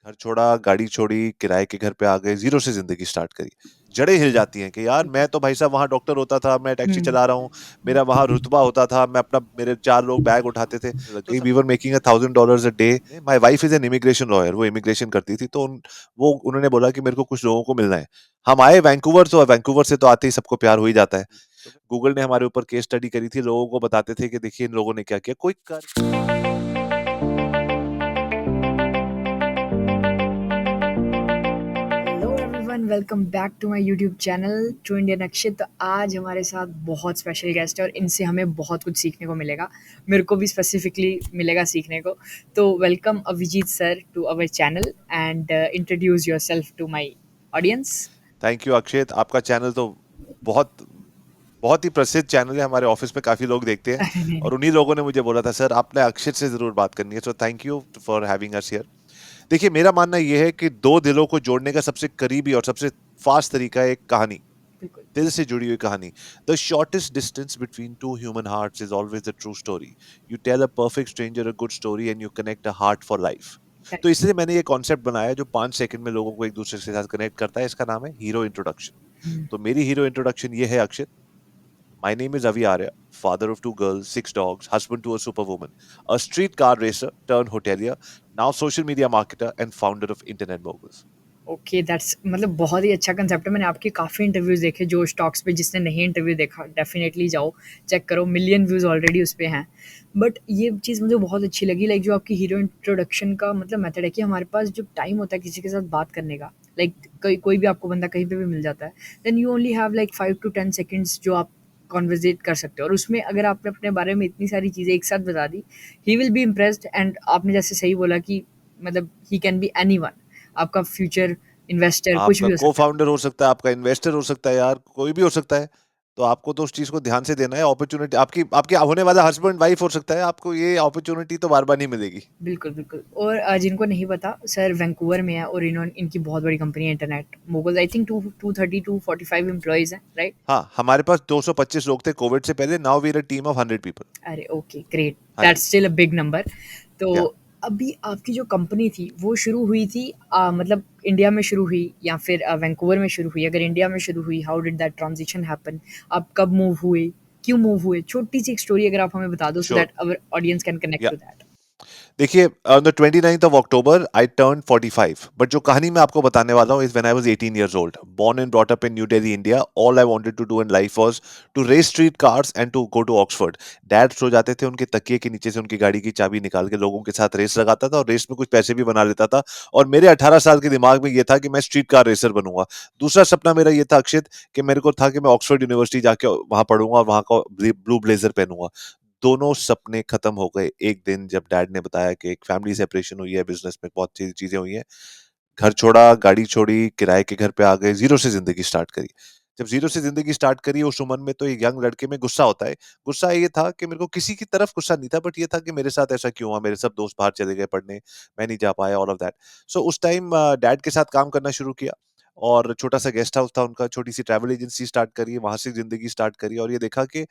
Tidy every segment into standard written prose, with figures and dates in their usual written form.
घर छोड़ा, गाड़ी छोड़ी, किराए के घर पे आ गए, ज़ीरो से ज़िंदगी स्टार्ट करी। जड़ें हिल जाती हैं कि यार मैं तो भाई साहब वहाँ डॉक्टर होता था, मैं टैक्सी हुँ। चला रहा हूँ, मेरा वहाँ रुतबा होता था, मैं अपना मेरे 4 लोग बैग उठाते थे। लग गई we were making $1000 a day. My wife is an immigration lawyer, वो इमिग्रेशन करती थी तो उन्होंने बोला कि मेरे को कुछ लोगों को मिलना है। हम आए वैंकूवर तो वैंकूवर से तो आते ही सबको प्यार हो ही जाता है। गूगल ने हमारे ऊपर केस स्टडी करी थी, लोगों को बताते थे कि देखिए इन लोगों ने क्या किया। कोई कर hello everyone, welcome back to my YouTube channel true Indian Akshit. तो आज हमारे साथ बहुत स्पेशल गेस्ट है और इनसे हमें बहुत कुछ सीखने को मिलेगा। मेरे को भी स्पेसिफिकली मिलेगा सीखने को। तो welcome Abhijit sir to our channel and introduce yourself to my audience. Thank you Akshit, आपका चैनल तो बहुत बहुत ही प्रसिद्ध चैनल है, हमारे ऑफिस में काफी लोग देखते हैं अरे नहीं नहीं। और उन्हीं लोगों ने मुझे बोला था सर आपने अक्षित से जरूर बात करनी है, so thank you for having us here. देखिए मेरा मानना यह है कि दो दिलों को जोड़ने का सबसे करीबी और सबसे फास्ट तरीका है एक कहानी, बिल्कुल। दिल से जुड़ी हुई कहानी। The shortest distance between two human hearts is always the true story. You tell a perfect stranger a good story and you connect a heart for life. तो करेक्ट। इसलिए मैंने ये कॉन्सेप्ट बनाया जो 5 सेकंड में लोगों को एक दूसरे के साथ कनेक्ट करता है। इसका नाम है हीरो इंट्रोडक्शन। तो मेरी हीरो इंट्रोडक्शन ये है अक्षित। My name is Avi Arya, father of 2 girls, 6 dogs, husband to a superwoman, a street car racer turned hotelier, now social media marketer and founder of Internet Moguls. Okay, that's मतलब बहुत ही अच्छा concept है। मैंने आपके काफ़ी interviews देखे जो stocks पे। जिसने नहीं इंटरव्यू देखा डेफिनेटली जाओ, चेक करो, मिलियन व्यूज़ ऑलरेडी उस पे हैं। बट ये चीज़ मुझे बहुत अच्छी लगी, लाइक जो आपकी हीरो इंट्रोडक्शन का मतलब मेथड है कि हमारे पास जो टाइम होता है किसी के साथ बात करने का, लाइक कोई भी आपको बंदा कहीं पे भी मिल जाता है, then you only have like 5 to 10 seconds जो आप कॉन्वर्जेट कर सकते हो। और उसमें अगर आपने अपने बारे में इतनी सारी चीज़ें एक साथ बता दी, he will be impressed. And आपने जैसे सही बोला कि मतलब he can be anyone, आपका फ्यूचर इन्वेस्टर कुछ आपका भी हो सकता है। को-फाउंडर हो सकता है, आपका इन्वेस्टर हो सकता है यार, कोई भी हो सकता है। तो आपको तो उस चीज़ को ध्यान से देना है, अपॉर्च्युनिटी आपकी आपके होने वाला हस्बैंड वाइफ हो सकता है, आपको ये अपॉर्च्युनिटी तो बार-बार नहीं मिलेगी। बिल्कुल, बिल्कुल। और जिनको नहीं पता, सर वैंकूवर में है और इनकी बहुत बड़ी कंपनी है internet Moguls. I think 230-245 employees हैं, राइट? हाँ, हमारे पास 225 लोग थे कोविड से पहले, now we are a team of 100 people. अरे ओके, ग्रेट। हाँ जी, that's still a big number. तो या अभी आपकी जो कंपनी थी वो शुरू हुई थी मतलब इंडिया में शुरू हुई या फिर वैंकूवर में शुरू हुई? अगर इंडिया में शुरू हुई, how did that transition happen? आप कब मूव हुए? क्यों मूव हुए? छोटी-सी एक स्टोरी अगर आप हमें बता दो so sure, that our audience can connect या टू दैट। देखिए on the 29th of October I turn 45, but जो कहानी मैं आपको बताने वाला हूँ is when I was 18 years old, born and brought up in New Delhi, India. All I wanted to do in life was to race street cars and to go to Oxford. Dad सो जाते थे, उनके तकिए के नीचे से उनकी गाड़ी की चाबी निकाल के लोगों के साथ रेस लगाता था और रेस में कुछ पैसे भी बना लेता था। और मेरे 18 साल के दिमाग में ये था कि मैं स्ट्रीट कार रेसर बनूंगा। दूसरा सपना मेरा ये था अक्षित कि मेरे को था कि मैं ऑक्सफोर्ड यूनिवर्सिटी जाके वहां पढ़ूंगा और वहां का ब्लू ब्लेजर पहनूंगा। दोनों सपने खत्म हो गए एक दिन जब डैड ने बताया कि एक फैमिली सेपरेशन हुई है, बिजनेस में बहुत सी चीजें हुई हैं। घर छोड़ा, गाड़ी छोड़ी, किराए के घर पे आ गए, जीरो से जिंदगी स्टार्ट करी। जब जीरो से जिंदगी स्टार्ट करी उस उम्र में तो एक यंग लड़के में गुस्सा होता है। गुस्सा ये था कि मेरे को किसी की तरफ गुस्सा नहीं था, बट ये था कि मेरे साथ ऐसा क्यों हुआ, मेरे सब दोस्त बाहर चले गए पढ़ने, मैं नहीं जा पाया, ऑल ऑफ दैट। सो उस टाइम डैड के साथ काम करना शुरू किया और छोटा सा गेस्ट हाउस था उनका, छोटी सी ट्रैवल एजेंसी स्टार्ट करी, वहां से जिंदगी स्टार्ट करी और ये देखा कि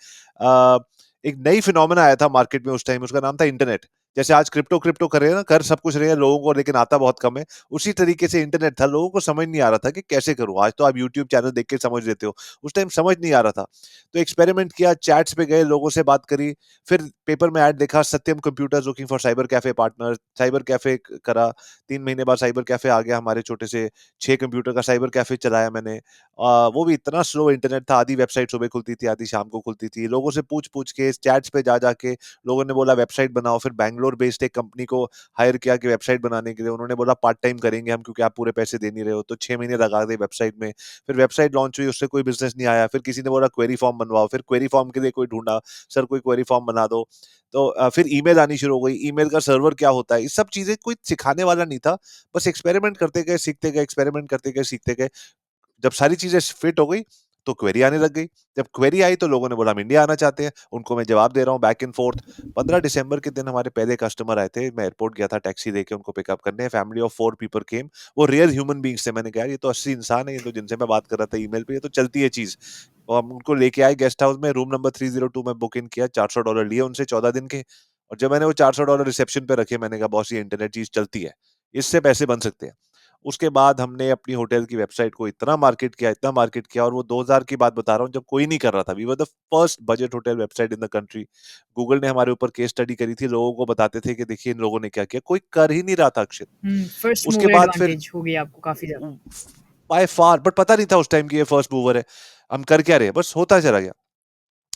एक नई फिनोमेना आया था मार्केट में उस टाइम, उसका नाम था इंटरनेट। जैसे आज क्रिप्टो क्रिप्टो कर रहे हैं ना, कर सब कुछ रहे हैं लोगों को, लेकिन आता बहुत कम है। उसी तरीके से इंटरनेट था, लोगों को समझ नहीं आ रहा था कि कैसे करूं। आज तो आप यूट्यूब चैनल देख के समझ लेते हो, उस टाइम समझ नहीं आ रहा था। तो एक्सपेरिमेंट किया, चैट्स पे गए, लोगों से बात करी, फिर पेपर में ऐड देखा, Satyam Computers looking for cyber cafe partner, cyber cafe करा। 3 महीने बाद साइबर कैफे आ गया हमारे छोटे से 6 कंप्यूटर का साइबर कैफे चलाया मैंने। वो भी इतना स्लो इंटरनेट था, आधी वेबसाइट सुबह खुलती थी, आधी शाम को खुलती थी। लोगों से पूछ पूछ के, चैट्स पे जा जाके लोगों ने बोला वेबसाइट बनाओ। फिर बैंगलोर बेस्ड एक कंपनी को हायर किया कि वेबसाइट बनाने के लिए। उन्होंने बोला पार्ट टाइम करेंगे हम, क्योंकि आप पूरे पैसे दे नहीं रहे हो। तो 6 महीने लगा दे वेबसाइट में। फिर वेबसाइट लॉन्च हुई, उससे कोई बिजनेस नहीं आया। फिर किसी ने बोला क्वेरी फॉर्म बनवाओ, फिर क्वेरी फॉर्म के लिए कोई ढूंढा, सर कोई क्वेरी फॉर्म बना दो। तो फिर ईमेल आनी शुरू हो गई, ईमेल का सर्वर क्या होता है, ये सब चीजें कोई सिखाने वाला नहीं था। बस एक्सपेरिमेंट करते गए, सीखते गए, एक्सपेरिमेंट करते गए, सीखते गए। जब सारी चीजें फिट हो गई तो क्वेरी आने लग गई। जब क्वेरी आई तो लोगों ने बोला हम इंडिया आना चाहते हैं, उनको मैं जवाब दे रहा हूँ बैक एंड फोर्थ। 15 दिसंबर के दिन हमारे पहले कस्टमर आए थे, मैं एयरपोर्ट गया था टैक्सी लेके उनको पिकअप करने। Family of 4 people came. वो रियल ह्यूमन बींग्स थे। मैंने कहा यार ये तो असली इंसान है, ये तो जिनसे मैं बात कर रहा था ईमेल पे, ये तो चलती है चीज। और हम उनको लेके आए गेस्ट हाउस में, रूम नंबर 302 में बुक इन किया, $400 लिए उनसे 14 दिन के। और जब मैंने वो $400 रिसेप्शन पे रखे, मैंने कहा बॉस ये इंटरनेट चीज चलती है, इससे पैसे बन सकते हैं। उसके बाद हमने अपनी होटल की वेबसाइट को इतना मार्केट किया, और वो 2000 की बात बता रहा हूँ जब कोई नहीं कर रहा था। We were the first budget hotel website in the country. Google ने हमारे ऊपर केस स्टडी करी थी, लोगों को बताते थे कि देखिए इन लोगों ने क्या किया, कोई कर ही नहीं रहा था अक्षित। फर्स्ट उसके मूवर बाद फिर एडवांटेज हो गई आपको काफ़ी ज़्यादा। बाय फार, बट पता नहीं था उस टाइम की ये फर्स्ट मूवर है। हम कर क्या रहे हैं, बस होता चला गया,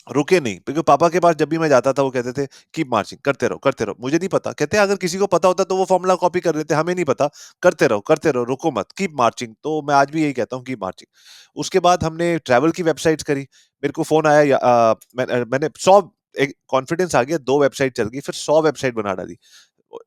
रुके नहीं। क्योंकि पापा के पास जब भी मैं जाता था वो कहते थे कीप मार्चिंग, करते रहो। मुझे नहीं पता, कहते अगर किसी को पता होता तो वो फॉर्मूला कॉपी कर लेते, हमें नहीं पता। करते रहो, रुको मत, कीप मार्चिंग। तो मैं आज भी यही कहता हूँ, कीप मार्चिंग। उसके बाद हमने ट्रैवल की वेबसाइट्स करी। मेरे को फोन आया मैंने 100, एक कॉन्फिडेंस आ गया, 2 वेबसाइट चल गई, फिर 100 वेबसाइट बना डाली।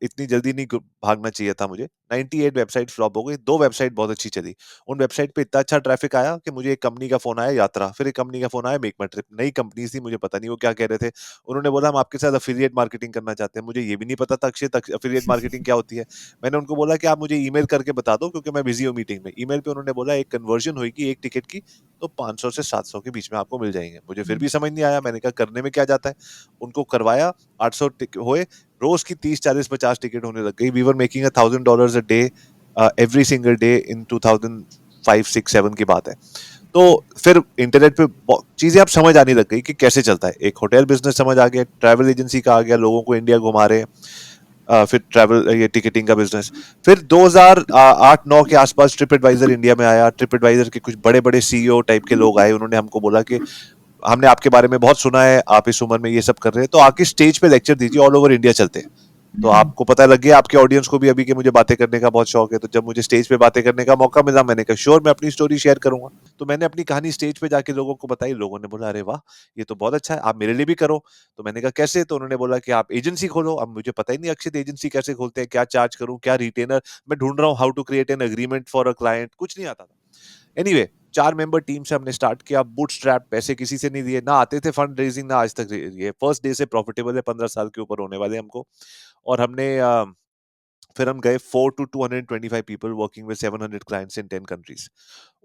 इतनी जल्दी नहीं भागना चाहिए था मुझे। 98 वेबसाइट फ्लॉप हो गई, 2 वेबसाइट बहुत अच्छी चली। उन वेबसाइट पे इतना अच्छा ट्रैफिक आया कि मुझे एक कंपनी का फोन आया, यात्रा, फिर एक कंपनी का फोन आया, मेक माई ट्रिप। नई कंपनी थी, मुझे पता नहीं वो क्या कह रहे थे। उन्होंने बोला हम आपके साथ अफिलिएट मार्केटिंग करना चाहते हैं। मुझे ये भी नहीं पता था अक्षय अफिलिएट मार्केटिंग क्या होती है। मैंने उनको बोला कि आप मुझे ईमेल करके बता दो, क्योंकि मैं बिजी हूँ मीटिंग में। ईमेल पे उन्होंने बोला एक कन्वर्जन होगी एक टिकट की, तो 500 से 700 के बीच में आपको मिल जाएंगे। मुझे फिर हुँ, भी समझ नहीं आया, मैंने कहा करने में क्या जाता है। उनको करवाया, 800 हुए। रोज की 30, 40, 50 टिकट होने लग गई। We were making $1000 a day, every single day in 2005, 6, 7 की बात है। तो फिर इंटरनेट पे चीजें अब समझ आने लग गई कि कैसे चलता है। एक होटल बिजनेस समझ आ गया, ट्रैवल एजेंसी का आ गया, लोगों को इंडिया घुमा रहे हैं। फिर ट्रैवल, ये टिकटिंग का बिजनेस। फिर 2008-9 के आसपास ट्रिप एडवाइजर इंडिया में आया। ट्रिप एडवाइजर के कुछ बड़े बड़े सीईओ टाइप के लोग आए, उन्होंने हमको बोला कि हमने आपके बारे में बहुत सुना है, आप इस उम्र में ये सब कर रहे हैं, तो आके स्टेज पे लेक्चर दीजिए, ऑल ओवर इंडिया चलते हैं। तो हुँ, आपको पता लग गया, आपके ऑडियंस को भी अभी कि मुझे बातें करने का बहुत शौक है। तो जब मुझे स्टेज पे बातें करने का मौका मिला, मैंने कहा श्योर, मैं अपनी स्टोरी शेयर करूंगा। तो मैंने अपनी कहानी स्टेज पे जाके लोगों को बताई। लोगों ने बोला अरे वाह, ये तो बहुत अच्छा है, आप मेरे लिए भी करो। तो मैंने कहा कैसे। तो उन्होंने बोला कि आप एजेंसी खोलो। अब मुझे पता ही नहीं अक्षित एजेंसी कैसे खोलते हैं, क्या चार्ज करूं, क्या रिटेनर, मैं ढूंढ रहा हूँ how to create an agreement for a client, कुछ नहीं आता था। एनीवे, 4 मेंबर टीम से हमने स्टार्ट किया, बूटस्ट्रैप, पैसे किसी से नहीं दिए, ना आते थे फंड रेजिंग, ना आज तक। ये फर्स्ट डे से प्रॉफिटेबल है, 15 साल के ऊपर होने वाले हमको। और हमने फिर हम गए 4 to 225 people working with 700 clients in 10 countries.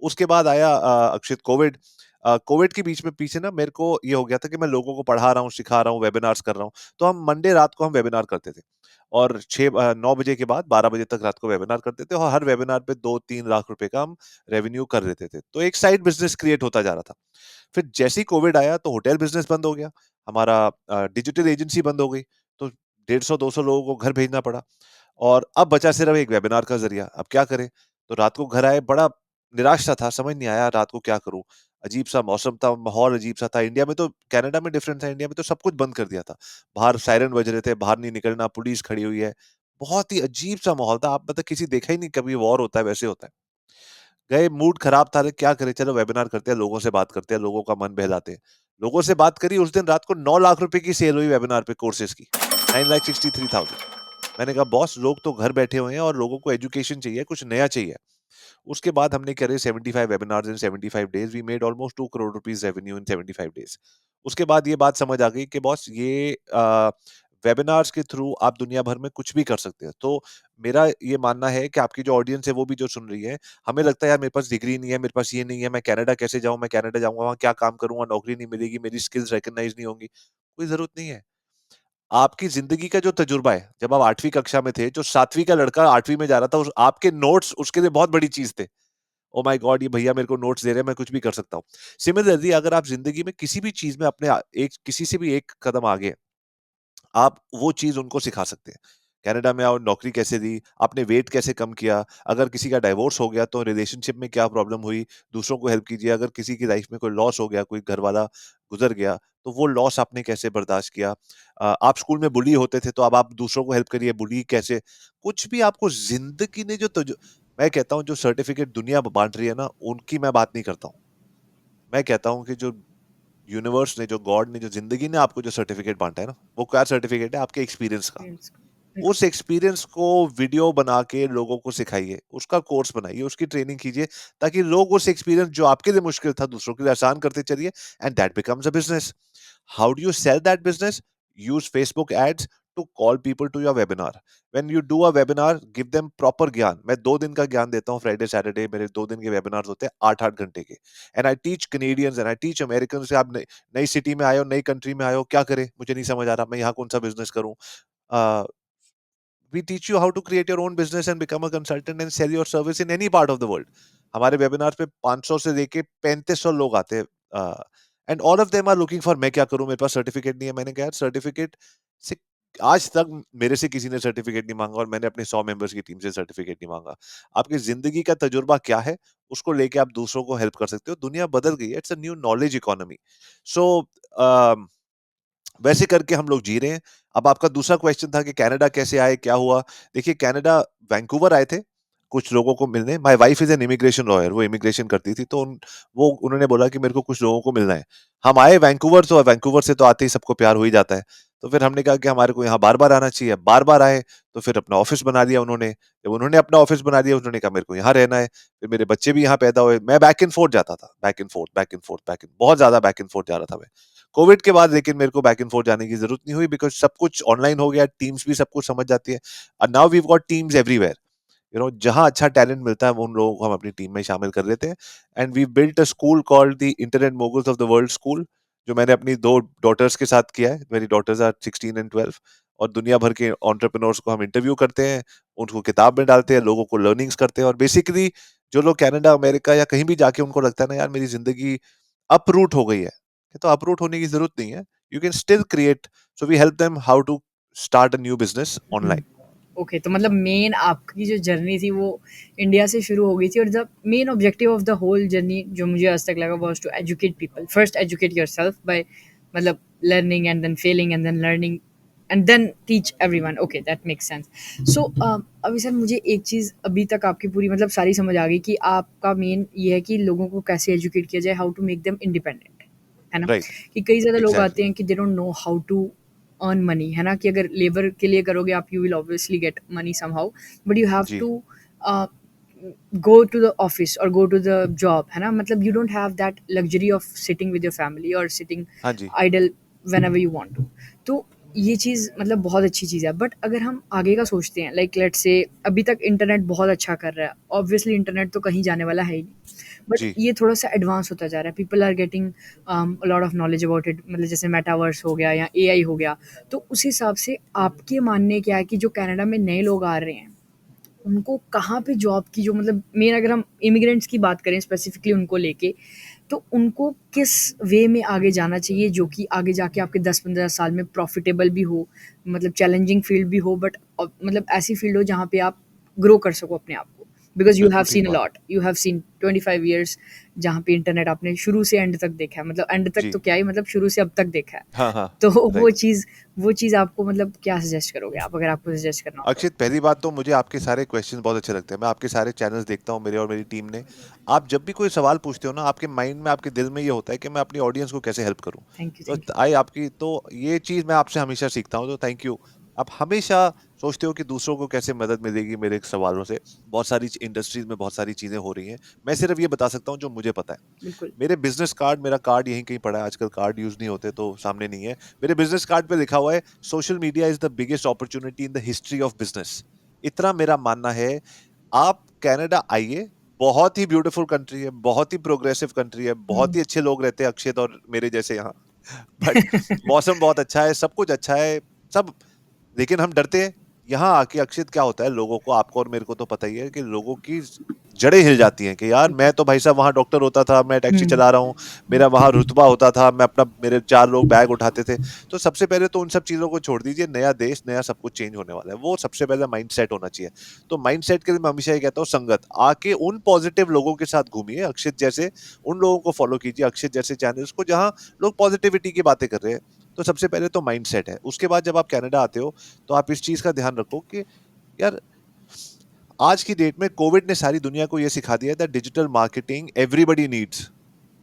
उसके बाद आया अक्षित कोविड। कोविड के बीच में पीछे ना मेरे को ये हो गया था कि मैं लोगों को पढ़ा रहा हूँ, सिखा रहा हूँ, वेबिनार्स कर रहा हूँ। तो हम मंडे रात को हम वेबिनार करते थे, और 9 बजे के बाद 12 बजे तक रात को वेबिनार करते थे, और हर वेबिनार पे 2-3 लाख रुपए का हम रेवेन्यू कर लेते थे। तो एक साइड बिजनेस क्रिएट होता जा रहा था। फिर जैसे ही कोविड आया तो होटल बिजनेस बंद हो गया, हमारा डिजिटल एजेंसी बंद हो गई। तो 150-200 लोगों को घर भेजना पड़ा, और अब बचा सिर्फ एक वेबिनार का जरिया। अब क्या करें। तो रात को घर आए, बड़ा निराश सा था, समझ नहीं आया रात को क्या करूं। अजीब सा मौसम था, माहौल अजीब सा था। इंडिया में तो, कनाडा में डिफरेंट था, इंडिया में तो सब कुछ बंद कर दिया था। बाहर सायरन बज रहे थे, बाहर नहीं निकलना, पुलिस खड़ी हुई है। बहुत ही अजीब सा माहौल था, आप मतलब किसी देखा ही नहीं कभी वॉर होता है वैसे होता है। गए, मूड खराब था, अरे क्या करें, चलो वेबिनार करते हैं, लोगों से बात करते हैं, लोगों का मन बहलाते हैं। लोगों से बात करी, उस दिन रात को 9 लाख रुपए की सेल हुई वेबिनार पे, कोर्सेज की। 9,63,000। मैंने कहा बॉस, लोग तो घर बैठे हुए हैं और लोगों को एजुकेशन चाहिए, कुछ नया चाहिए। उसके बाद हमने करे 75 webinars in 75 days. We made almost 2 crore rupees revenue in 75 days. उसके बाद ये बात समझ आ गई कि बॉस, ये वेबिनार्स के थ्रू आप दुनिया भर में कुछ भी कर सकते हैं। तो मेरा ये मानना है कि आपकी जो ऑडियंस है वो भी जो सुन रही है, हमें लगता है यार मेरे पास डिग्री नहीं है, मेरे पास ये नहीं है, मैं कनाडा कैसे जाऊं, मैं कनाडा जाऊंगा वहां क्या काम करूंगा, नौकरी नहीं मिलेगी, मेरी स्किल्स रिकॉग्नाइज नहीं होंगी। कोई जरूरत नहीं है। आपकी जिंदगी का जो तजुर्बा है, जब आप 8वीं कक्षा में थे, जो 7वीं का लड़का 8वीं में जा रहा था, आपके नोट्स उसके लिए बहुत बड़ी चीज थे। ओ माय गॉड, ये भैया मेरे को नोट्स दे रहे हैं, मैं कुछ भी कर सकता हूँ। सिमिलरली अगर आप जिंदगी में किसी भी चीज में अपने एक किसी से भी एक कदम आगे हैं, आप वो चीज उनको सिखा सकते हैं। कनाडा में आओ, नौकरी कैसे दी, आपने वेट कैसे कम किया, अगर किसी का डाइवोर्स हो गया तो रिलेशनशिप में क्या प्रॉब्लम हुई, दूसरों को हेल्प कीजिए। अगर किसी की लाइफ में कोई लॉस हो गया, कोई घर वाला गुजर गया, तो वो लॉस आपने कैसे बर्दाश्त किया। आप स्कूल में बुली होते थे, तो अब आप दूसरों को हेल्प करिए, बुली कैसे। कुछ भी आपको जिंदगी ने मैं कहता हूँ जो सर्टिफिकेट दुनिया बांट रही है ना, उनकी मैं बात नहीं करता हूँ। मैं कहता हूँ कि जो यूनिवर्स ने, जो गॉड ने, जो जिंदगी ने आपको जो सर्टिफिकेट बांटा है ना, वो क्या सर्टिफिकेट है, आपके एक्सपीरियंस का। एक्सपीरियंस का। उस एक्सपीरियंस को वीडियो बना के लोगों को सिखाइए, उसका कोर्स बनाइए, उसकी ट्रेनिंग कीजिए, ताकि लोग उस एक्सपीरियंस जो आपके लिए मुश्किल था, दूसरों के लिए आसान करते चलिए, and that becomes a business. How do you sell that business? Use Facebook ads to call people to your webinar. When you do a webinar, give them proper ज्ञान। मैं 2 दिन का ज्ञान देता हूँ, फ्राइडे सैटरडे मेरे 2 दिन के वेबिनार होते हैं, 8-8 घंटे के। And I teach Canadians and I teach American से, आप नई सिटी में आए हो, नई कंट्री में आए हो, क्या करें, मुझे नहीं समझ आ रहा, मैं यहाँ कौन सा बिजनेस करूँ। We teach you how to create your own business and become a consultant and sell your service in any part of the world. हमारे वेबिनार पे 500 से लेके 3500 लोग आते हैं, and all of them are looking for मैं क्या करूं, मेरे पास सर्टिफिकेट नहीं है. मैंने कहा सर्टिफिकेट से आज तक मेरे से किसी ने सर्टिफिकेट नहीं मांगा और मैंने अपने 100 मेंबर्स की टीम से सर्टिफिकेट नहीं मांगा. आपकी जिंदगी का तजुर्बा क्या है, उसको लेके आप दूसरों को हेल्प कर सकते हो. दुनिया बदल गई है, it's a new knowledge economy. So वैसे करके हम लोग जी रहे हैं. अब आपका दूसरा क्वेश्चन था कि कनाडा कैसे आए, क्या हुआ. देखिए कनाडा, वैंकूवर आए थे कुछ लोगों को मिलने. My wife is an immigration lawyer, वो इमिग्रेशन करती थी, तो वो उन्होंने बोला कि मेरे को कुछ लोगों को मिलना है. हम आए वैंकूवर, तो वैंकूवर से तो आते ही सबको प्यार हो ही जाता है. तो फिर हमने कहा कि हमारे को यहाँ बार बार आना चाहिए. बार बार आए तो फिर अपना ऑफिस बना लिया उन्होंने. जब उन्होंने अपना ऑफिस बना लिया, उन्होंने कहा मेरे को यहाँ रहना है. फिर मेरे बच्चे भी यहाँ पैदा हुए. मैं बैक एंड फोर्थ जाता था, back and fourth, back and fourth, back and, बहुत ज्यादा बैक एंड फोर्थ जा रहा था मैं. कोविड के बाद लेकिन मेरे को बैक एंड फोर्थ जाने की जरूरत नहीं हुई, बिकॉज सब कुछ ऑनलाइन हो गया, टीम्स भी सब कुछ समझ जाती है. And now we got teams everywhere. जहां अच्छा टैलेंट मिलता है वो उन लोगों को हम अपनी टीम में शामिल कर लेते हैं. And we built a school called the internet moguls of the world school, जो मैंने अपनी दो डॉटर्स के साथ किया है. मेरी डॉटर्स आर 16 and 12. और दुनिया भर के एंटरप्रेन्योर्स को हम इंटरव्यू करते हैं, उनको किताब में डालते हैं, लोगों को लर्निंग्स करते हैं. और बेसिकली जो लोग कनाडा, अमेरिका या कहीं भी जाके उनको लगता है ना यार मेरी जिंदगी अपरूट हो गई है, तो अपरूट होने की जरूरत नहीं है. You can still create. So we help them how to start a new business हुँ। ऑनलाइन. ओके, तो मतलब मेन आपकी जो जर्नी थी वो इंडिया से शुरू हो गई थी और the main objective of the whole journey जो मुझे आज तक लगा was to educate people. First educate yourself by मतलब learning and then failing and then learning and then teach everyone. Okay, that makes sense. So अभी sir मुझे एक चीज़ अभी तक आपकी पूरी मतलब सारी समझ आ गई कि आपका मेन ये है कि लोगों को कैसे एजुकेट किया जाए, how to make them independent, है ना? राइट. कि कई ज़्यादा लोग आते एग्जैक्टली. हैं कि they don't know how to earn money, है ना? कि अगर लेबर के लिए करोगे आप, you will obviously get money somehow, but you have जी. To go to the office or go to the job, है ना? मतलब you don't have that luxury of sitting with your family or sitting हाँ जी. idle whenever you want to. तो ये चीज़ मतलब बहुत अच्छी चीज़ है. बट अगर हम आगे का सोचते हैं, लाइक लेट्स से अभी तक इंटरनेट बहुत अच्छा कर रहा है, ऑब्वियसली इंटरनेट तो कहीं जाने वाला है ही नहीं, बट जी. ये थोड़ा सा एडवांस होता जा रहा है. People are getting lot of knowledge about it, मतलब जैसे मेटावर्स हो गया या एआई हो गया. तो उस हिसाब से आपके मानने क्या है कि जो कनाडा में नए लोग आ रहे हैं उनको कहाँ पे जॉब की जो मतलब मेन, अगर हम इमिग्रेंट्स की बात करें स्पेसिफिकली उनको लेके, तो उनको किस वे में आगे जाना चाहिए जो कि आगे जाके आपके 10-15 साल में प्रॉफिटेबल भी हो, मतलब चैलेंजिंग फील्ड भी हो, बट मतलब ऐसी फील्ड हो जहाँ पे आप ग्रो कर सको अपने आप को. बिकॉज यू हैव बिल्कुल ठीक सीन अ बात. Lot, you have seen 25 years जहाँ पे इंटरनेट आपने शुरू से एंड तक देखा है, मतलब एंड तक जी. तो क्या ही, मतलब शुरू से अब तक देखा है. हाँ, हाँ. तो राइट. वो चीज़ आपको मतलब क्या सजेस्ट करोगे आप, अगर आपको सजेस्ट करना हो तो? अक्षित, पहली बात तो मुझे आपके सारे क्वेश्चन बहुत अच्छे लगते हैं. मैं आपके सारे चैनल्स देखता हूँ, मेरे और मेरी टीम ने. आप जब भी कोई सवाल पूछते हो ना, आपके माइंड में, आपके दिल में ये होता है कि मैं अपनी ऑडियंस को कैसे हेल्प करूँ. थैंक यू, तो थैंक यू. आई आपकी तो ये चीज़ मैं आपसे हमेशा सीखता हूँ, तो थैंक यू. आप हमेशा सोचते हो कि दूसरों को कैसे मदद मिलेगी मेरे सवालों से. बहुत सारी इंडस्ट्रीज में बहुत सारी चीज़ें हो रही हैं. मैं सिर्फ ये बता सकता हूँ जो मुझे पता है. बिल्कुल. मेरे बिजनेस कार्ड, मेरा कार्ड यहीं कहीं पड़ा है, आजकल कार्ड यूज नहीं होते तो सामने नहीं है. मेरे बिजनेस कार्ड पे लिखा हुआ है social media is the biggest opportunity in the history of business. इतना मेरा मानना है. आप कनाडा आइए, बहुत ही ब्यूटीफुल कंट्री है, बहुत ही प्रोग्रेसिव कंट्री है, बहुत हुँ। ही अच्छे लोग रहते हैं अक्षित और मेरे जैसे यहाँ. बट मौसम बहुत अच्छा है, सब कुछ अच्छा है, सब. लेकिन हम डरते हैं. यहाँ आके अक्षित क्या होता है, लोगों को, आपको और मेरे को तो पता ही है कि लोगों की जड़ें हिल जाती हैं कि यार मैं तो भाई साहब वहां डॉक्टर होता था, मैं टैक्सी हुँ, चला रहा हूँ, मेरा वहां रुतबा होता था, मैं अपना, मेरे 4 लोग बैग उठाते थे. तो सबसे पहले तो उन सब चीजों को छोड़ दीजिए. नया देश, नया सब कुछ चेंज होने वाला है, वो सबसे पहले माइंड सेट होना चाहिए. तो माइंड सेट के लिए मैं हमेशा ये कहता हूँ, संगत, आके उन पॉजिटिव लोगों के साथ घूमिए अक्षित जैसे. उन लोगों को फॉलो कीजिए अक्षित जैसे चैनल्स को, जहाँ लोग पॉजिटिविटी की बातें कर रहे हैं. तो सबसे पहले तो माइंड सेट है. उसके बाद जब आप कनाडा आते हो तो आप इस चीज का ध्यान रखो कि यार आज की डेट में कोविड ने सारी दुनिया को यह सिखा दिया था, digital marketing everybody needs.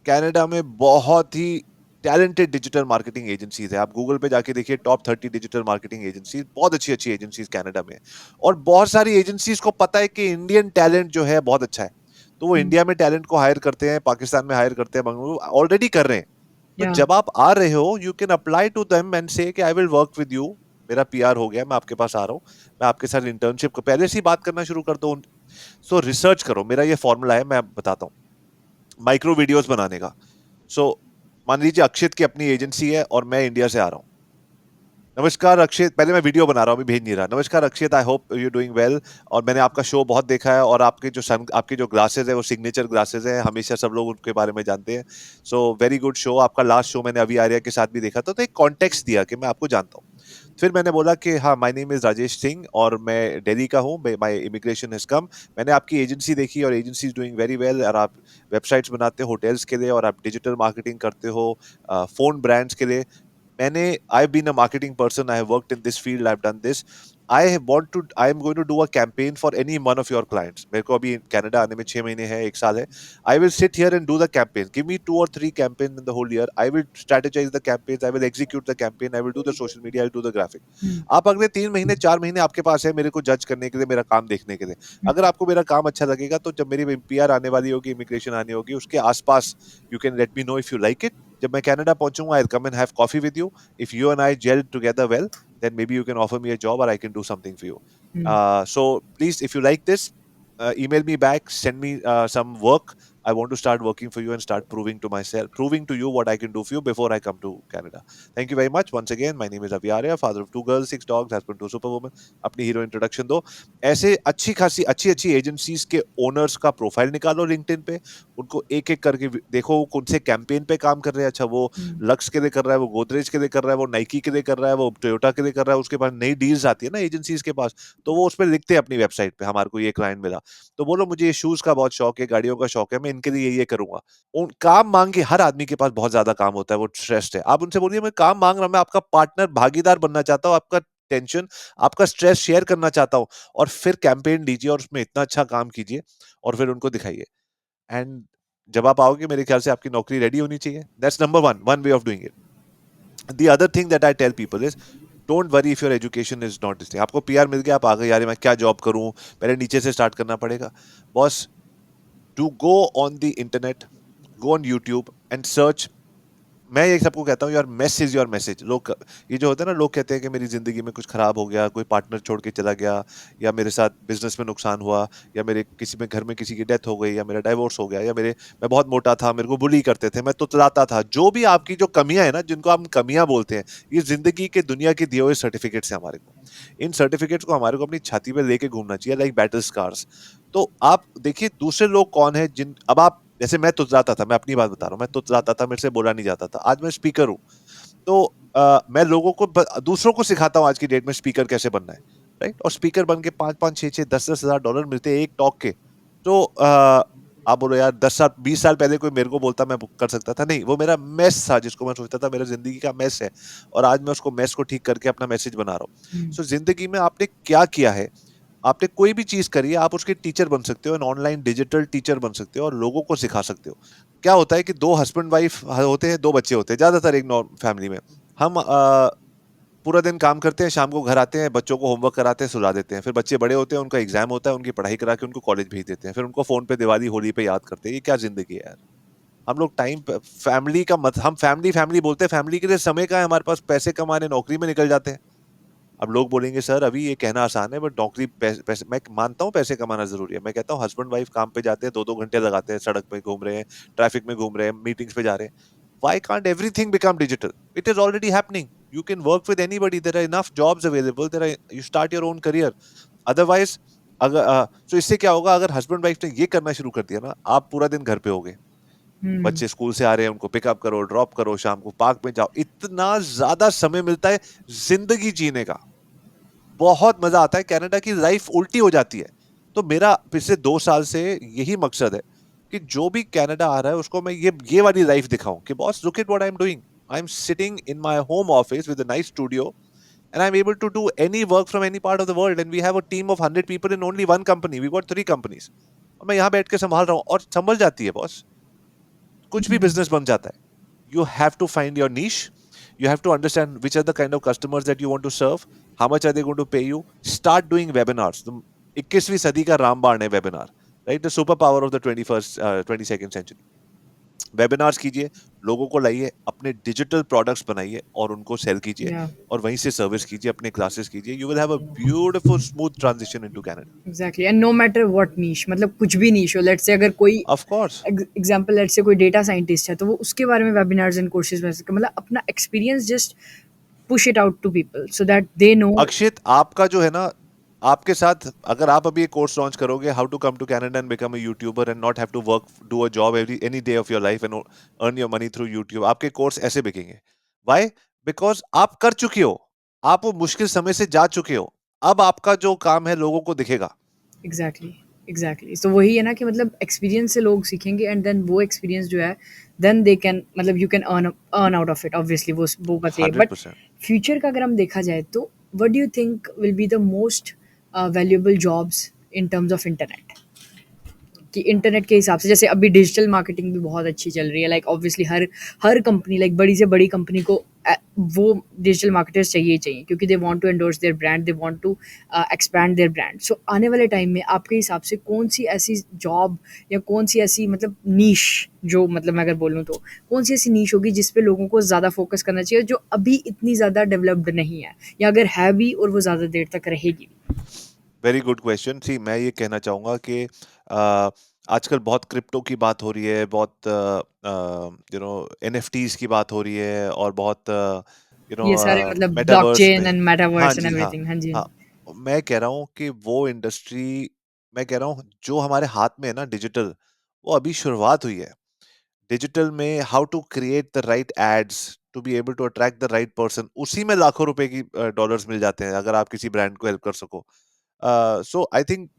Canada में बहुत ही टैलेंटेड डिजिटल मार्केटिंग एजेंसीज है. आप गूगल पे जाके देखिए, टॉप 30 डिजिटल मार्केटिंग एजेंसीज, बहुत अच्छी अच्छी एजेंसीज कनाडा में. और बहुत सारी एजेंसीज को पता है कि इंडियन टैलेंट जो है बहुत अच्छा है, तो वो हुँ, इंडिया में टैलेंट को हायर करते हैं, पाकिस्तान में हायर करते हैं, बंगलुरु ऑलरेडी कर रहे हैं. तो या जब आप आ रहे हो, you can apply to them and say कि I will work with you. मेरा पीआर हो गया, मैं आपके पास आ रहा हूँ, मैं आपके साथ इंटर्नशिप को पहले से ही बात करना शुरू कर दो. सो रिसर्च करो. मेरा ये फॉर्मूला है, मैं बताता हूँ, माइक्रो वीडियोस बनाने का. सो मान लीजिए अक्षित की अपनी एजेंसी है और मैं इंडिया से आ रहा हूँ. नमस्कार अक्षित, पहले मैं वीडियो बना रहा हूँ, अभी भेज नहीं रहा। नमस्कार अक्षित, I hope you doing well. और मैंने आपका शो बहुत देखा है, और आपके जो ग्लासेस है वो सिग्नेचर ग्लासेस हैं, हमेशा सब लोग उनके बारे में जानते हैं। So very good show. आपका लास्ट शो मैंने अभी आर्या के साथ भी देखा था, तो एक कॉन्टेक्स्ट दिया कि मैं आपको जानता हूँ। फिर मैंने बोला कि हाँ, my name is Rajesh Singh और मैं दिल्ली का हूँ, माय इमिग्रेशन हैज कम। मैंने आपकी एजेंसी देखी और agency is doing very well, और आप वेबसाइट्स बनाते हो होटल्स के लिए, और आप डिजिटल मार्केटिंग करते हो फोन ब्रांड्स के लिए। मैंने I've been a marketing person. I have worked in this field. I've done this. I am going to do a campaign for any one of your clients. मेरे को अभी Canada आने में 6 महीने हैं, 1 साल है. I will sit here and do the campaign. Give me 2 or 3 campaigns in the whole year. I will strategize the campaigns. I will execute the campaign. I will do the social media. I'll do the graphic. हुँ, आप अगले 3 महीने 4 महीने आपके पास है मेरे को जज करने के लिए, मेरा काम देखने के लिए. हुँ, अगर आपको मेरा काम अच्छा लगेगा तो जब मेरी पीआर आने वाली होगी, इमिग्रेशन आनी होगी, उसके आसपास you can let me know if you like it. जब मैं कनाडा पहुंचूंगा, I come and have coffee with you. If you and I gel together well, then maybe you can offer me a job or I can do something for you. Hmm, So please, if you like this, email me back, send me some work. I want to start working for you and start proving to you what I can do for you before I come to Canada. Thank you very much. Once again, my name is Avi Arya, father of 2 girls, 6 dogs, husband to a superwoman. अपनी hero introduction दो. ऐसे अच्छी खासी अच्छी अच्छी agencies के owners का profile निकालो लिंक्डइन पे. उनको एक एक करके देखो वो कौन से कैंपेन पे काम कर रहे हैं. अच्छा, वो हुँ, लक्स के लिए कर रहा है, वो गोदरेज के लिए कर रहा है, वो नाइकी के लिए कर रहा है, वो टोयोटा के लिए कर रहा है. उसके पास नई डील्स आती है ना एजेंसीज के पास, तो वो उसमें लिखते हैं अपनी वेबसाइट पे हमारे को ये क्लाइंट मिला. तो बोलो मुझे ये शूज का बहुत शौक है, गाड़ियों का शौक है, मैं इनके लिए ये करूंगा. उन काम मांग के हर आदमी के पास बहुत ज्यादा काम होता है, वो स्ट्रेस्ड है. आप उनसे बोलिए मैं काम मांग रहा हूं, मैं आपका पार्टनर भागीदार बनना चाहता हूँ, आपका टेंशन, आपका स्ट्रेस शेयर करना चाहता हूँ. और फिर कैंपेन दीजिए और उसमें इतना अच्छा काम कीजिए और फिर उनको दिखाइए. एंड जब आप आओगे मेरे ख्याल से आपकी नौकरी रेडी होनी चाहिए. That's number one way of doing it. The other thing that I tell people is don't worry if your education is not this thing. आपको पीआर मिल गया, आप आ गए, यार मैं क्या जॉब करूं, पहले नीचे से स्टार्ट करना पड़ेगा. Boss, to go on the internet, go on YouTube and search. मैं ये सबको कहता हूँ, your mess is your message. लोग ये जो होता है ना, लोग कहते हैं कि मेरी जिंदगी में कुछ खराब हो गया, कोई पार्टनर छोड़ के चला गया, या मेरे साथ बिजनेस में नुकसान हुआ, या मेरे किसी में घर में किसी की डेथ हो गई, या मेरा डाइवोर्स हो गया, या मैं बहुत मोटा था, मेरे को बुली करते थे, मैं तुतलाता था. जो भी आपकी जो कमियां है ना, जिनको हम कमियां बोलते हैं, ये जिंदगी के दुनिया के दिए हुए सर्टिफिकेट्स हैं हमारे को. इन सर्टिफिकेट्स को हमारे को अपनी छाती पे लेके घूमना चाहिए, लाइक बैटल स्कार्स. तो आप देखिए दूसरे लोग कौन है जिन, अब आप जैसे मैं तुतलाता था, मैं अपनी बात बता रहा हूँ, मैं तुतलाता था, मेरे से बोला नहीं जाता था. आज मैं स्पीकर हूँ. तो मैं लोगों को दूसरों को सिखाता हूँ आज की डेट में स्पीकर कैसे बनना है. राइट. और स्पीकर बन के 5-5 6-6 10-10 हजार डॉलर मिलते हैं एक टॉक के. तो आप बोलो यार 10 साल 20 साल पहले कोई मेरे को बोलता मैं कर सकता था? नहीं, वो मेरा मेस था जिसको मैं सोचता था मेरा जिंदगी का मेस है. और आज मैं उसको मेस को ठीक करके अपना मैसेज बना रहा हूँ. हुँ, सो जिंदगी में आपने क्या किया है, आपने कोई भी चीज करी है, आप उसके टीचर बन सकते हो, ऑनलाइन डिजिटल टीचर बन सकते हो और लोगों को सिखा सकते हो. क्या होता है कि 2 हस्बैंड वाइफ होते हैं, 2 बच्चे होते हैं ज्यादातर एक फैमिली में. हम पूरा दिन काम करते हैं, शाम को घर आते हैं, बच्चों को होमवर्क कराते हैं, सुला देते हैं. फिर बच्चे बड़े होते हैं, उनका एग्जाम होता है, उनकी पढ़ाई करा के उनको कॉलेज भेज देते हैं. फिर उनको फोन पे दिवाली होली पे याद करते हैं. ये क्या जिंदगी है यार. हम लोग टाइम फैमिली का मत, हम फैमिली फैमिली बोलते हैं, फैमिली के लिए समय का है हमारे पास, पैसे कमाने नौकरी में निकल जाते हैं. अब लोग बोलेंगे सर अभी ये कहना आसान है, बट नौकरी पैसे, मैं मानता हूँ पैसे कमाना जरूरी है. मैं कहता हूँ हस्बैंड वाइफ काम पे जाते हैं, 2-2 घंटे लगाते हैं, सड़क पे घूम रहे हैं, ट्रैफिक में घूम रहे हैं, मीटिंग्स पे जा रहे हैं. Why can't everything become digital? It is already happening. You can work with anybody. There are enough jobs available. You start your own career. Otherwise, अगर तो इससे क्या होगा, अगर हस्बैंड वाइफ ने ये करना शुरू कर दिया ना, आप पूरा दिन घर पे होगे, हुँ, बच्चे स्कूल से आ रहे हैं, उनको पिकअप करो, ड्रॉप करो, शाम को पार्क में जाओ, इतना ज्यादा समय मिलता है जिंदगी जीने का. बहुत मजा आता है. कनाडा की लाइफ उल्टी हो जाती है. तो मेरा पिछले 2 साल से यही मकसद है कि जो भी कनाडा आ रहा है उसको मैं ये वाली लाइफ दिखाऊं कि boss look at what I am doing. I am sitting in my home office with a nice studio and I'm able to do any work from any part of the world, and we have a team of 100 people in only one company. We've got 3 companies. और मैं यहाँ बैठ के संभाल रहा हूँ और संभल जाती है बॉस. कुछ भी हुँ, बिजनेस बन जाता है. You have to find your niche. You have to understand which are the kind of customers that you want to serve. How much are they going to pay you? Start doing webinars. 21वीं सदी का रामबाण है webinar. Right. The super power of the 22nd century. Webinars कीजिए, लोगों को लाइए, अपने डिजिटल प्रोडक्ट्स बनाइए और उनको सेल कीजिए, या और वहीं से सर्विस कीजिए, अपने क्लासेस कीजिए. You will have a beautiful smooth transition into Canada. Exactly and no matter what niche मतलब कुछ भी नीश हो लेट्स से अगर कोई of course. Example let's say कोई डेटा साइंटिस्ट है तो वो उसके बारे में वेबिनार्स एंड कोर्सेज में मतलब अपना experience just push it out to people so that they know. अक्षित, आपका जो है ना, आपके साथ अगर आप अभी एक कोर्स लॉन्च करोगे, how to come to Canada and become a YouTuber and not have to work, do a job every any day of your life and earn your money through YouTube, आपके course ऐसे बिकेंगे। Why? Because आप कर चुके हो, आप वो मुश्किल समय से जा चुके हो, अब आपका जो काम है लोगों को दिखेगा। एग्जैक्टली, एग्जैक्टली, तो वही है ना कि मतलब एक्सपीरियंस से लोग सीखेंगे एंड देन वो एक्सपीरियंस जो है, देन दे कैन, मतलब you can earn earn out of it, obviously वो बात सही है। हंड्रेड बट परसेंट फ्यूचर का अगर हम देखा जाए तो what do you think will be the most valuable jobs in terms of internet? कि इंटरनेट के हिसाब से जैसे अभी डिजिटल मार्केटिंग भी बहुत अच्छी चल रही है, लाइक ऑब्वियसली हर हर कंपनी, लाइक बड़ी से बड़ी कंपनी को वो डिजिटल मार्केटर्स चाहिए ही चाहिए, क्योंकि they want to endorse their brand, they want to expand their brand. So आने वाले टाइम में आपके हिसाब से कौन सी ऐसी जॉब या कौन सी ऐसी मतलब नीश, जो मतलब मैं अगर बोलूँ तो कौन सी ऐसी नीश होगी जिस पे लोगों को ज़्यादा फोकस करना चाहिए, जो अभी इतनी ज़्यादा डेवलप्ड नहीं है, या अगर है भी और वो ज़्यादा देर तक रहेगी भी? Very good question. सी, मैं ये कहना चाहूंगा कि अ, आजकल बहुत क्रिप्टो की बात हो रही है, बहुत एनएफटीज की बात हो रही है, और बहुत ये सारे मतलब मेटावर्स ब्लॉकचेन में। एंड हाँ मेटावर्स एंड जी, हाँ, एवरीथिंग, हाँ जी, हाँ हाँ। जी। मैं कह रहा हूँ कि वो इंडस्ट्री, मैं कह रहा हूँ जो हमारे हाथ में है ना डिजिटल, वो अभी शुरुआत हुई है। डिजिटल में how to create the right ads to be able to attract the right person, उसी में लाखों रुपए की डॉलर्स मिल जाते हैं अगर आप किसी ब्रांड को हेल्प कर सको। सो आई थिंक,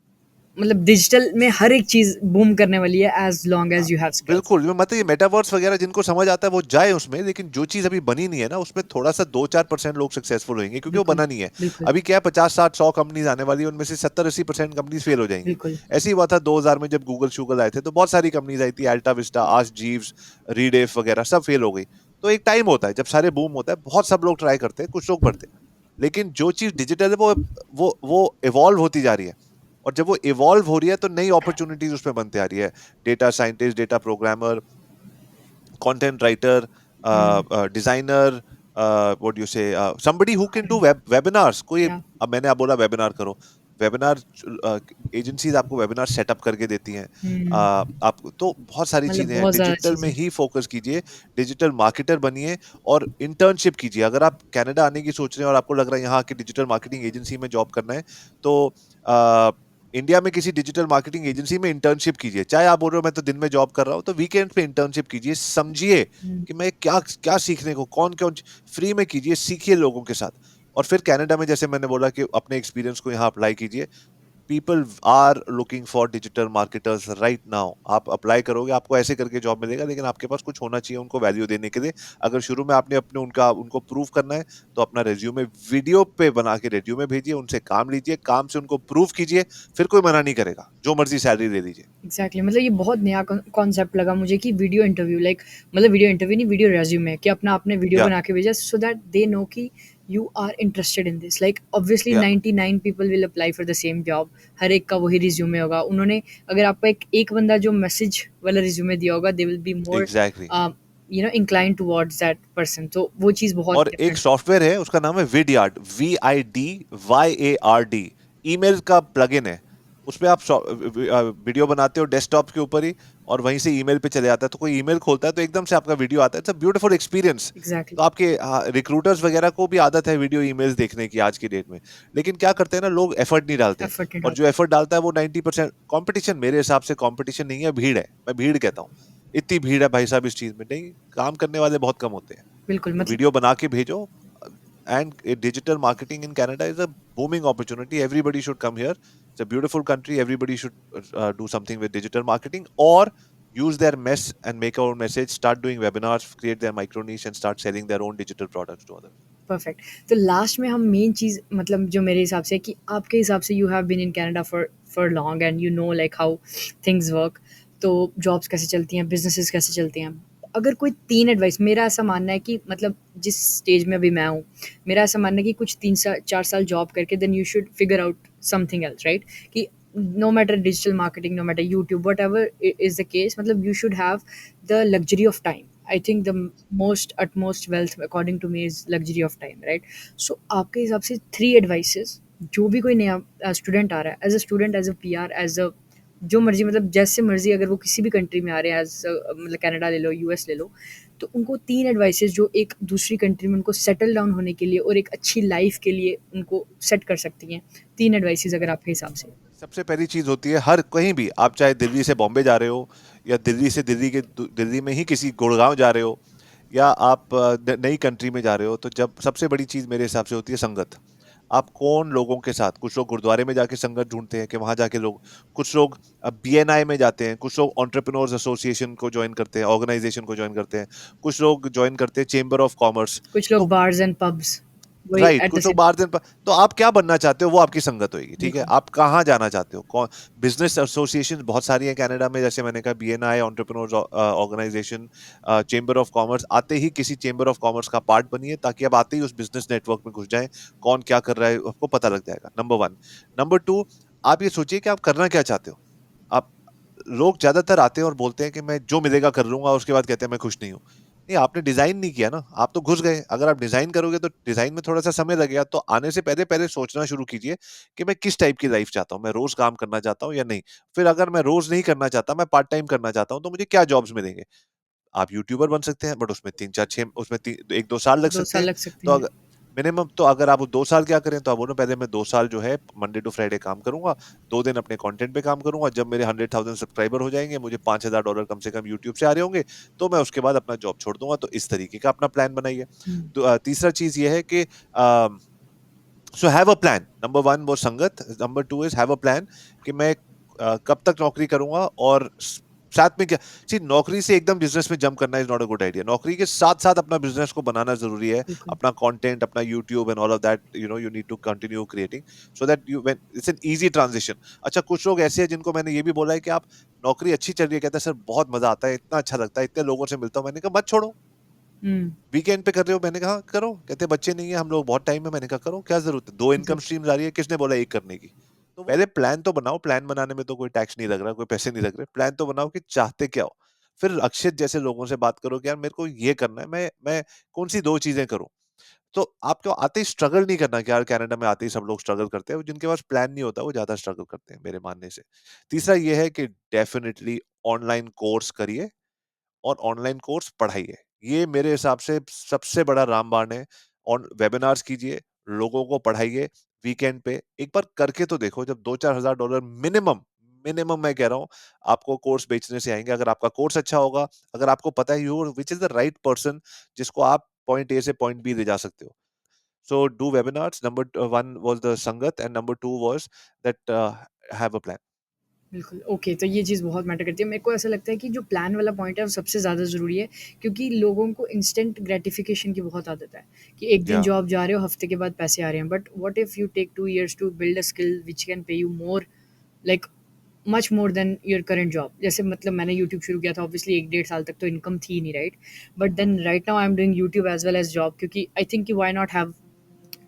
मतलब डिजिटल में हर एक चीज़ बूम करने वाली है as long as you have skills. बिल्कुल, मतलब ये मेटावर्स वगैरह जिनको समझ आता है वो जाए उसमें, लेकिन जो चीज़ अभी बनी नहीं है ना, उसमें थोड़ा-सा 2-4% लोग सक्सेसफुल होंगे, क्योंकि वो बिल्कुल, बना नहीं है। बिल्कुल, अभी क्या है, 50-60-100 कंपनीज़ आने वाली है, उनमें से 70-80% कंपनीज़ फेल हो जाएँगी। बिल्कुल। ऐसे ही हुआ था 2000 में जब गूगल-शूगल आए थे, तो बहुत सारी कंपनीज़ आई थी, अल्टा विस्टा, आस्क जीव्स, रीडेफ वगैरह सब फेल हो गई। तो एक टाइम होता है, जब सारे बूम होता है, बहुत सब लोग ट्राई करते हैं, कुछ लोग बढ़ते हैं। लेकिन जो चीज़ डिजिटल है वो इवॉल्व होती जा रही है, और जब वो इवॉल्व हो रही है तो नई अपॉर्चुनिटीज़ उसमें बनती आ रही है। Data scientist, data programmer, content writer, hmm, designer, what do you say, somebody who can do webinars, कोई, या अब मैंने आप बोला वेबिनार करो, वेबिनार एजेंसीज आपको वेबिनार सेटअप करके देती हैं। हुँ, आप तो बहुत सारी मतलब चीजें हैं, बहुत ज़्यादा डिजिटल में चीज़ें। ही फोकस कीजिए, डिजिटल मार्केटर बनिए, और इंटर्नशिप कीजिए। अगर आप कनाडा आने की सोच रहे हैं और आपको लग रहा है यहाँ की डिजिटल मार्केटिंग एजेंसी में जॉब करना है, तो इंडिया में किसी डिजिटल मार्केटिंग एजेंसी में इंटर्नशिप कीजिए। चाहे आप बोल रहे हो मैं तो दिन में जॉब कर रहा हूँ, तो वीकेंड पे इंटर्नशिप कीजिए, समझिए हुँ, कि मैं क्या क्या सीखने को, कौन कौन, फ्री में कीजिए, सीखिए लोगों के साथ। और फिर कनाडा में जैसे मैंने बोला कि अपने एक्सपीरियंस को यहाँ अप्लाई कीजिए। People are looking for digital marketers right now. आप अप्लाई करोगे, आपको ऐसे करके जॉब मिलेगा, लेकिन आपके पास कुछ होना चाहिए उनको वैल्यू देने के लिए। अगर शुरू में आपने अपने उनका उनको प्रूव करना है, तो अपना रिज्यूमे वीडियो पे बना के रिज्यूमे भेजिए, उनसे काम लीजिए, काम से उनको प्रूव कीजिए, फिर कोई मना नहीं करेगा, जो मर्जी सैलरी दे दीजिए। एग्ज़ैक्टली, मतलब ये बहुत नया कॉन्सेप्ट लगा मुझे कि वीडियो इंटरव्यू, लाइक मतलब वीडियो इंटरव्यू नहीं, वीडियो रिज्यूमे, कि अपना आपने वीडियो या बना के भेजा सो दैट दे नो कि you are interested in this. Like obviously या 99 people will apply for the same job, हर एक का वही रिज्यूमे होगा। उन्होंने अगर आपको एक एक बंदा जो मैसेज वाला रिज्यूमे दिया होगा, they will be more exactly. You know incline towards that person, तो वो चीज़ बहुत और एक डिफरेंट है। सॉफ्टवेयर है, उसका नाम है विडयार्ड, VIDYARD। ईमेल का प्लगइन है। उसपे आप वीडियो बनाते हो डेस्कटॉप के ऊपर ही, और वहीं से ईमेल पे चले जाता है, तो कोई ईमेल खोलता है तो एकदम से आपका वीडियो आता है। It's a beautiful experience. Exactly, तो आपके रिक्रूटर्स वगैरह को भी आदत है वीडियो ईमेल्स देखने की आज की डेट में, लेकिन क्या करते हैं ना, लोग एफर्ट नहीं डालते। एफर्ट नहीं और जो डालते। एफर्ट डालता है वो 90%। कंपटीशन मेरे हिसाब से कंपटीशन नहीं है, भीड़ है, मैं भीड़ कहता हूँ। इतनी भीड़ है भाई साहब इस चीज में, नहीं, काम करने वाले बहुत कम होते हैं। बिल्कुल, तो मतलब वीडियो बना के भेजो। And digital marketing in Canada is a booming opportunity. Everybody should come here. It's a beautiful country. Everybody should do something with digital marketing, or use their mess and make our own message, start doing webinars, create their micro niche, and start selling their own digital products to others. Perfect. तो last में हम main चीज़, मतलब जो मेरे हिसाब से है कि आपके हिसाब से you have been in Canada for long and you know like how things work, तो जॉब्स कैसे चलती हैं, बिजनेसेस कैसे चलते हैं। अगर कोई तीन एडवाइस, मेरा ऐसा मानना है कि मतलब जिस स्टेज में अभी मैं हूँ, मेरा ऐसा मानना है कि कुछ 3 4 साल जॉब करके then you should figure out something else, right? कि no matter digital marketing, no matter YouTube, whatever is the case, matlab you should have the luxury of time. I think the most utmost wealth according to me is luxury of time, right? So आपके हिसाब से 3 advices, जो भी कोई नया student आ रहा है, as a student, as a PR, as a जो मर्ज़ी मतलब जैसे मर्ज़ी अगर वो किसी भी कंट्री में आ रहे हैं मतलब कनाडा ले लो, यूएस ले लो, तो उनको 3 एडवाइसेज़ जो एक दूसरी कंट्री में उनको सेटल डाउन होने के लिए और एक अच्छी लाइफ़ के लिए उनको सेट कर सकती हैं। 3 एडवाइसेज़ अगर आपके हिसाब से? सबसे पहली चीज होती है, हर कहीं भी आप चाहे दिल्ली से बॉम्बे जा रहे हो, या दिल्ली से दिल्ली में ही किसी गुड़गांव जा रहे हो, या आप नई कंट्री में जा रहे हो, तो जब सबसे बड़ी चीज मेरे हिसाब से होती है संगत। आप कौन लोगों के साथ, कुछ लोग गुरुद्वारे में जाके संगत ढूंढते हैं कि वहां जाके लोग, कुछ लोग बीएनआई में जाते हैं, कुछ लोग एंटरप्रेन्योर्स एसोसिएशन को ज्वाइन करते हैं, ऑर्गेनाइजेशन को ज्वाइन करते हैं, कुछ लोग ज्वाइन करते हैं चेंबर ऑफ कॉमर्स। कुछ लोग तो बार्स एंड पब्स, वही राइट, एट द कुछ लोग सेम। बाहर दिन पर, तो आप क्या बनना चाहते हो वो आपकी संगत होगी, ठीक है। बिल्कुल। आप कहाँ जाना चाहते हो, कौन, बिजनेस एसोसिएशन बहुत सारी है कनाडा में, जैसे मैंने कहा BNI, entrepreneurs organisation, chamber of commerce. आते ही किसी चेंबर ऑफ कॉमर्स का पार्ट बनिए, ताकि आप आते ही उस बिजनेस नेटवर्क में घुस जाएं, कौन क्या कर रहा है आपको पता लग जाएगा, नंबर वन। नंबर टू, आप ये सोचिए कि आप करना क्या चाहते हो। आप, लोग ज्यादातर आते हैं और बोलते हैं कि मैं जो मिलेगा कर लूंगा, उसके बाद कहते हैं मैं खुश नहीं हूँ। नहीं, आपने डिजाइन नहीं किया ना, आप तो घुस गए। अगर आप डिजाइन करोगे तो डिजाइन में थोड़ा सा समय लगेगा, तो आने से पहले पहले सोचना शुरू कीजिए कि मैं किस टाइप की लाइफ चाहता हूँ, मैं रोज काम करना चाहता हूँ या नहीं। फिर अगर मैं रोज नहीं करना चाहता, मैं पार्ट टाइम करना चाहता हूँ, तो मुझे क्या जॉब्स मिलेंगे। आप यूट्यूबर बन सकते हैं, बट उसमें 3 4 6, उसमें 1 2 साल लग 2 सकते साल हैं। लग सकते तो हैं। अगर मिनिमम, तो अगर आप 2 साल क्या करें, तो आप बोलो पहले मैं 2 साल जो है मंडे टू फ्राइडे काम करूंगा, 2 दिन अपने कंटेंट पे काम करूंगा, जब मेरे 100,000 सब्सक्राइबर हो जाएंगे, मुझे $5,000 कम से कम यूट्यूब से आ रहे होंगे, तो मैं उसके बाद अपना जॉब छोड़ दूंगा। तो इस तरीके का अपना प्लान बनाइए। हुँ, तीसरा चीज ये है कि so have a plan. Number one वो संगत, number two is have a plan कि मैं कब तक नौकरी करूंगा, और साथ में क्या। सी, नौकरी से एकदम बिजनेस में जंप करना is not a good idea. नौकरी के साथ साथ अपना बिजनेस को बनाना जरूरी है, बिल्कुल। अपना कंटेंट, अपना YouTube and all of that, you need to continue creating, so that you when it's an easy transition. अच्छा, कुछ लोग ऐसे हैं जिनको मैंने ये भी बोला है कि आप, नौकरी अच्छी चल रही है, कहते हैं सर बहुत मजा आता है, इतना अच्छा लगता है, इतने लोगों से मिलता हूं, मैंने कहा मत छोड़ो। हुँ, वीकेंड पे कर रहे हो, मैंने कहा करो, कहते बच्चे नहीं है हम लोग, बहुत टाइम है, मैंने कहा करो, क्या जरूरत है, 2 इनकम एग्ज़ैक्टली। स्ट्रीम्स आ रही है, किसने बोला एक करने की। तो पहले प्लान तो बनाओ, प्लान बनाने में तो कोई टैक्स नहीं लग रहा, कोई पैसे नहीं लग रहे, प्लान तो बनाओ कि चाहते क्या हो। फिर अक्षित जैसे लोगों से बात करो कि यार मेरे को ये करना है, मैं कौन सी 2 चीजें करूं। तो आपको आते ही स्ट्रगल नहीं करना कि यार कनाडा में आते ही सब लोग स्ट्रगल करते हैं, जिनके पास प्लान नहीं होता वो ज्यादा स्ट्रगल करते हैं मेरे मानने से। तीसरा ये है कि डेफिनेटली ऑनलाइन कोर्स करिए, और ऑनलाइन कोर्स पढ़ाइए। ये मेरे हिसाब से सबसे बड़ा रामबाण है। ऑन वेबिनार्स कीजिए, लोगों को पढ़ाइए, वीकेंड पे एक बार करके तो देखो, जब 2 4 हज़ार डॉलर मिनिमम, मिनिमम मैं कह रहा हूँ, आपको कोर्स बेचने से आएंगे। अगर आपका कोर्स अच्छा होगा, अगर आपको पता है you which is the right person जिसको आप पॉइंट ए से पॉइंट बी ले जा सकते हो। So do webinars. Number one was the संगत, and number two was that have a plan. बिल्कुल, ओके, तो ये चीज़ बहुत मैटर करती है। मेरे को ऐसा लगता है कि जो प्लान वाला पॉइंट है वो सबसे ज़्यादा ज़रूरी है, क्योंकि लोगों को इंस्टेंट ग्रैटिफिकेशन की बहुत आदत है कि एक दिन या जॉब जा रहे हो, हफ्ते के बाद पैसे आ रहे हैं। But what if you take 2 years to build a skill which can pay you more, like much more than your current job. जैसे मतलब मैंने यूट्यूब शुरू किया था, ऑब्वियसली 1 डेढ़ साल तक तो इनकम थी नहीं, right? But then right now I am doing YouTube as well as job, क्योंकि आई थिंक कि why not have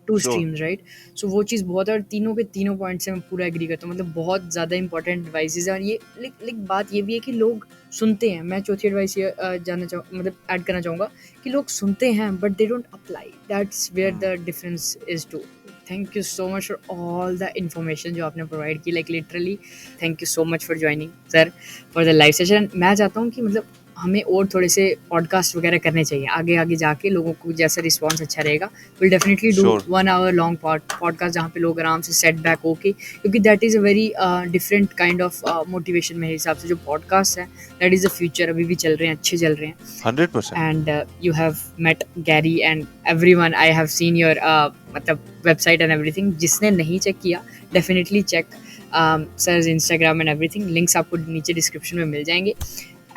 two sure. Streams, right? So वो चीज़ बहुत है, और तीनों के तीनों पॉइंट से मैं पूरा एग्री करता हूँ। मतलब बहुत ज़्यादा इंपॉर्टेंट एडवाइसेज है, और ये लाइक बात ये भी है कि लोग सुनते हैं। मैं चौथी एडवाइस ये जानना चाहूँ, मतलब ऐड करना चाहूँगा कि लोग सुनते हैं but they don't apply. That's where the difference is too. Thank you so much for all the information जो आपने प्रोवाइड की, like literally thank you so much for joining sir for the live session. मैं चाहता हूँ कि मतलब हमें और थोड़े से पॉडकास्ट वगैरह करने चाहिए आगे आगे जाके, लोगों को जैसा रिस्पॉन्स अच्छा रहेगा will definitely do sure. 1 hour long podcast जहाँ पे लोग आराम से सेट बैक होके, क्योंकि that is a very different kind of motivation. मेरे हिसाब से जो पॉडकास्ट है दैट इज़ द फ्यूचर, अभी भी चल रहे हैं, अच्छे चल रहे हैं। 100%। And you have met Gary and everyone, I have seen your मतलब वेबसाइट एंड एवरीथिंग। जिसने नहीं चेक किया definitely check sir Instagram and everything, links आपको नीचे डिस्क्रिप्शन में मिल जाएंगे।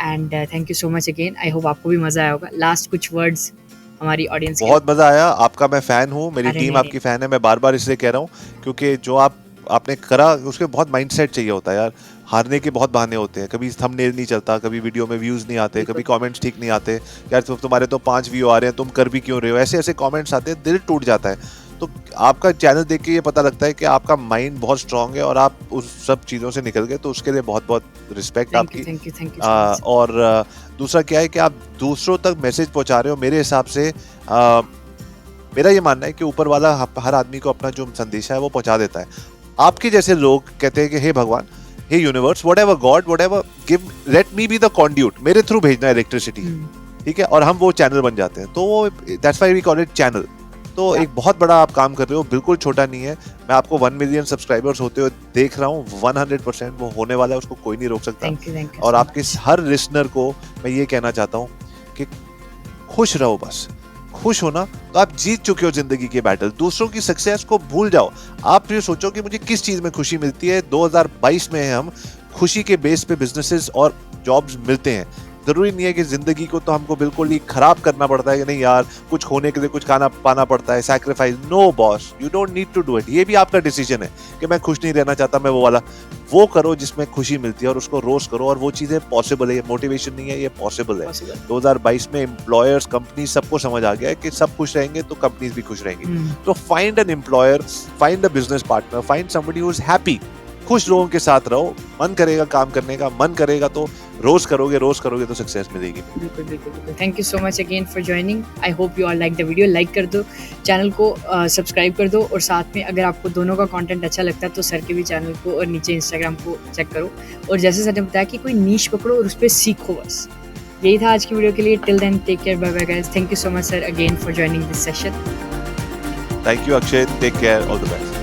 And thank you so much again, I hope आपको भी मज़ा आया होगा। लास्ट कुछ वर्ड्स हमारी ऑडियंस के लिए? बहुत मजा आया, आपका मैं फैन हूँ, मेरी अरे टीम नहीं नहीं। आपकी फैन है, मैं बार बार इसलिए कह रहा हूँ क्योंकि जो आपने करा उसके बहुत माइंडसेट चाहिए होता है यार। हारने के बहुत बहाने होते हैं, कभी थंबनेल नहीं चलता, कभी वीडियो में व्यूज नहीं आते, कभी बिल्कुल। कमेंट्स ठीक नहीं आते। यार तुम्हारे तो 5 व्यू आ रहे हैं, तुम कर भी क्यों रहे हो, ऐसे ऐसे कमेंट्स आते हैं, दिल टूट जाता है। तो आपका चैनल देख के ये पता लगता है कि आपका माइंड बहुत स्ट्रांग है, और आप उस सब चीज़ों से निकल गए, तो उसके लिए बहुत बहुत रिस्पेक्ट थैंक यू आपकी। Thank you thank you so much. और दूसरा क्या है कि आप दूसरों तक मैसेज पहुंचा रहे हो। मेरे हिसाब से मेरा ये मानना है कि ऊपर वाला हर आदमी को अपना जो संदेशा है वो पहुंचा देता है। आपके जैसे लोग कहते हैं कि हे भगवान, हे universe, whatever God, whatever, give, let me be the conduit, मेरे थ्रू भेजना है इलेक्ट्रिसिटी, ठीक है, और हम वो चैनल बन जाते हैं। तो वो that's why we call it channel. तो एक बहुत बड़ा आप काम कर रहे हो, बिल्कुल छोटा नहीं है। मैं आपको 1 मिलियन सब्सक्राइबर्स होते हुए देख रहा हूँ, 100% वो होने वाला है, उसको कोई नहीं रोक सकता। थैंक यू और so आपके much. हर लिसनर को मैं ये कहना चाहता हूँ कि खुश रहो, बस खुश हो ना, तो आप जीत चुके हो जिंदगी के बैटल। दूसरों की सक्सेस को भूल जाओ, आप ये सोचो कि मुझे किस चीज में खुशी मिलती है। 2022 में है हम, खुशी के बेस पे बिजनेसेस और जॉब्स मिलते हैं। जरूरी नहीं है कि जिंदगी को तो हमको बिल्कुल ही खराब करना पड़ता है कि नहीं यार, कुछ होने के लिए कुछ खाना पाना पड़ता है, sacrifice. No boss, you don't need to do it. ये भी आपका डिसीजन है कि मैं खुश नहीं रहना चाहता, मैं वो वाला। वो करो जिसमें खुशी मिलती है और उसको रोज करो, और वो चीजें पॉसिबल है। ये मोटिवेशन नहीं है, ये पॉसिबल है। Possible. 2022 में एम्प्लॉयर्स, कंपनी, सबको समझ आ गया है कि सब खुश रहेंगे तो कंपनीज भी खुश रहेंगी। तो find an employer, find a business partner, find somebody who is happy. खुश लोगों के साथ रहो, मन करेगा काम करने का, मन करेगा तो रोज करोगे तो सक्सेस मिलेगी। बिल्कुल बिल्कुल बिल्कुल। Thank you so much again for joining. I hope you all like the video. Like कर दो, चैनल को सब्सक्राइब कर दो, और साथ में अगर आपको दोनों का कंटेंट अच्छा लगता है तो सर के भी चैनल को और नीचे इंस्टाग्राम को चेक करो। और जैसे सर ने बताया कि कोई नीश पकड़ो और उस पर सीखो, बस यही था आज की वीडियो के लिए। Till then, take care, bye bye guys. Thank you so much sir again for joining this session. Thank you Akshay, take care, all the best.